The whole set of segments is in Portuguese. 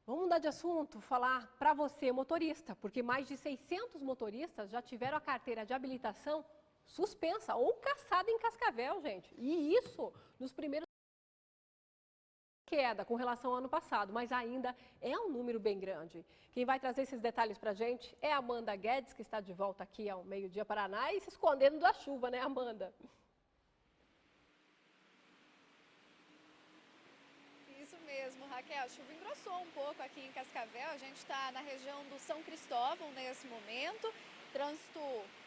Vamos mudar de assunto, falar para você, motorista, porque mais de 600 motoristas já tiveram a carteira de habilitação suspensa ou cassada em Cascavel, gente. E isso nos primeiros queda com relação ao ano passado, mas ainda é um número bem grande. Quem vai trazer esses detalhes para a gente é a Amanda Guedes, que está de volta aqui ao Meio-Dia Paraná e se escondendo da chuva, né, Amanda? Isso mesmo, Raquel. A chuva engrossou um pouco aqui em Cascavel. A gente está na região do São Cristóvão nesse momento. Trânsito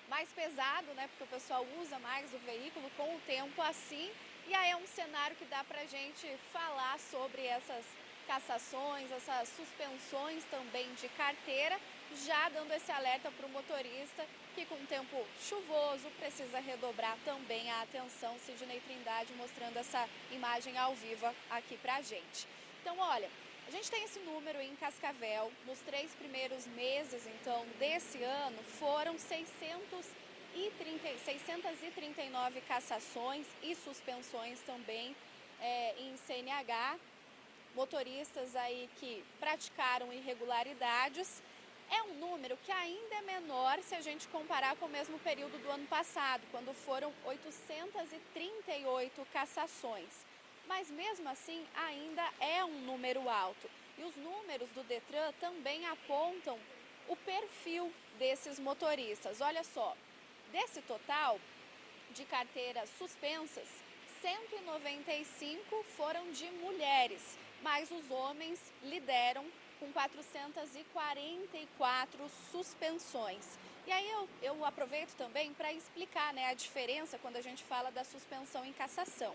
mais pesado, né? Porque o pessoal usa mais o veículo com o tempo assim. E aí é um cenário que dá para a gente falar sobre essas cassações, essas suspensões também de carteira, já dando esse alerta para o motorista que com tempo chuvoso precisa redobrar também a atenção. Sidney Trindade mostrando essa imagem ao vivo aqui para a gente. Então, olha, a gente tem esse número em Cascavel. Nos 3 primeiros meses, então, desse ano, foram 639 cassações e suspensões também em CNH. Motoristas aí que praticaram irregularidades. É um número que ainda é menor se a gente comparar com o mesmo período do ano passado, quando foram 838 cassações. Mas mesmo assim, ainda é um número alto. E os números do Detran também apontam o perfil desses motoristas. Olha só, desse total de carteiras suspensas, 195 foram de mulheres, mas os homens lideram com 444 suspensões. E aí eu aproveito também para explicar, né, a diferença quando a gente fala da suspensão em cassação.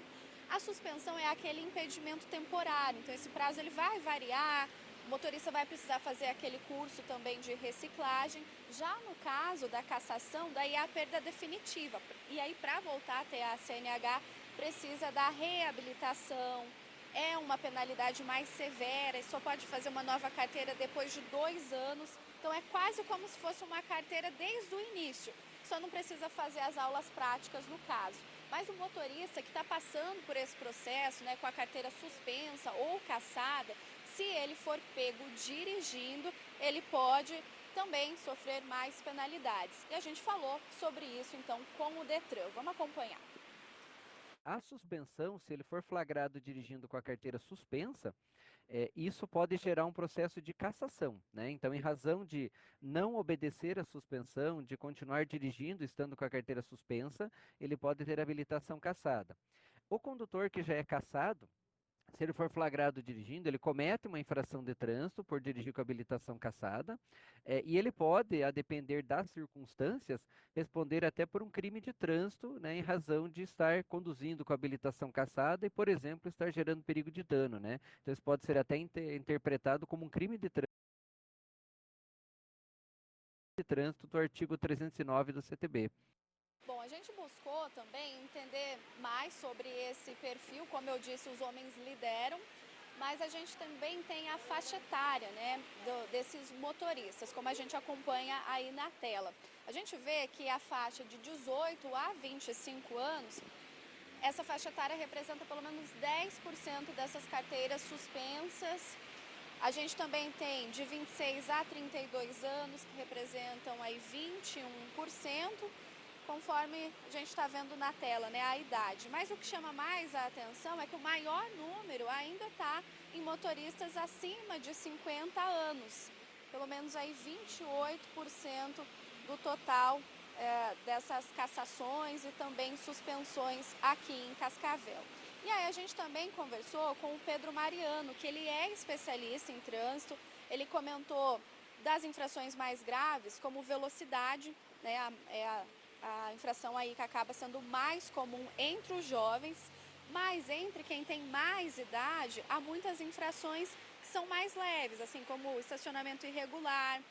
A suspensão é aquele impedimento temporário, então esse prazo ele vai variar, o motorista vai precisar fazer aquele curso também de reciclagem. Já no caso da cassação, daí é a perda definitiva. E aí para voltar até a CNH precisa da reabilitação. É uma penalidade mais severa e só pode fazer uma nova carteira depois de 2 anos. Então é quase como se fosse uma carteira desde o início. Só não precisa fazer as aulas práticas no caso. Mas o motorista que está passando por esse processo, né, com a carteira suspensa ou cassada, se ele for pego dirigindo, ele pode também sofrer mais penalidades. E a gente falou sobre isso então com o Detran. Vamos acompanhar. A suspensão, se ele for flagrado dirigindo com a carteira suspensa, isso pode gerar um processo de cassação, né? Então, em razão de não obedecer à suspensão, de continuar dirigindo estando com a carteira suspensa, ele pode ter habilitação cassada. O condutor que já é cassado, se ele for flagrado dirigindo, ele comete uma infração de trânsito por dirigir com habilitação cassada, e ele pode, a depender das circunstâncias, responder até por um crime de trânsito, né, em razão de estar conduzindo com habilitação cassada e, por exemplo, estar gerando perigo de dano, né? Então, isso pode ser até interpretado como um crime de trânsito do artigo 309 do CTB. Bom, a gente buscou também entender mais sobre esse perfil. Como eu disse, os homens lideram, mas a gente também tem a faixa etária, né, desses motoristas, como a gente acompanha aí na tela. A gente vê que a faixa de 18 a 25 anos, essa faixa etária representa pelo menos 10% dessas carteiras suspensas. A gente também tem de 26 a 32 anos, que representam aí 21%. Conforme a gente está vendo na tela, né, a idade. Mas o que chama mais a atenção é que o maior número ainda está em motoristas acima de 50 anos. Pelo menos aí 28% do total dessas cassações e também suspensões aqui em Cascavel. E aí a gente também conversou com o Pedro Mariano, que ele é especialista em trânsito. Ele comentou das infrações mais graves, como velocidade, né, a infração aí que acaba sendo mais comum entre os jovens, mas entre quem tem mais idade, há muitas infrações que são mais leves, assim como estacionamento irregular,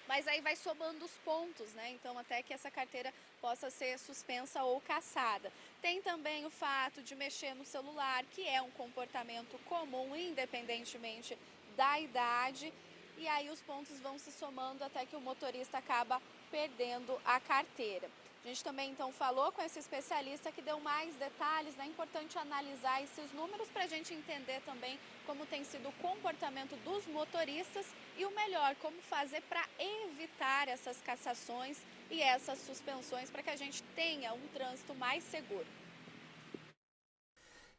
mas aí vai somando os pontos, né? Então até que essa carteira possa ser suspensa ou cassada. Tem também o fato de mexer no celular, que é um comportamento comum, independentemente da idade, e aí os pontos vão se somando até que o motorista acaba perdendo a carteira. A gente também, então, falou com esse especialista que deu mais detalhes, né? É importante analisar esses números para a gente entender também como tem sido o comportamento dos motoristas e o melhor, como fazer para evitar essas cassações e essas suspensões para que a gente tenha um trânsito mais seguro.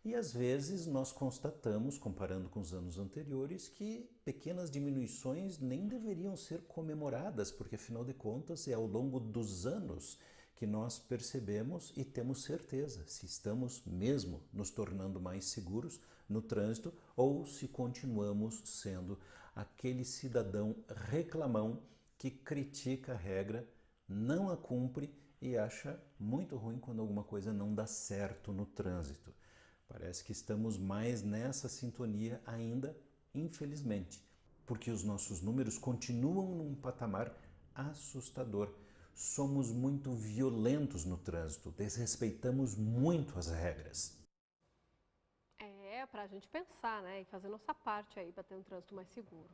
E às vezes nós constatamos, comparando com os anos anteriores, que pequenas diminuições nem deveriam ser comemoradas, porque afinal de contas é ao longo dos anos que nós percebemos e temos certeza se estamos mesmo nos tornando mais seguros no trânsito ou se continuamos sendo aquele cidadão reclamão que critica a regra, não a cumpre e acha muito ruim quando alguma coisa não dá certo no trânsito. Parece que estamos mais nessa sintonia ainda, infelizmente, porque os nossos números continuam num patamar assustador. Somos muito violentos no trânsito, desrespeitamos muito as regras. É, para a gente pensar, né, e fazer nossa parte aí para ter um trânsito mais seguro.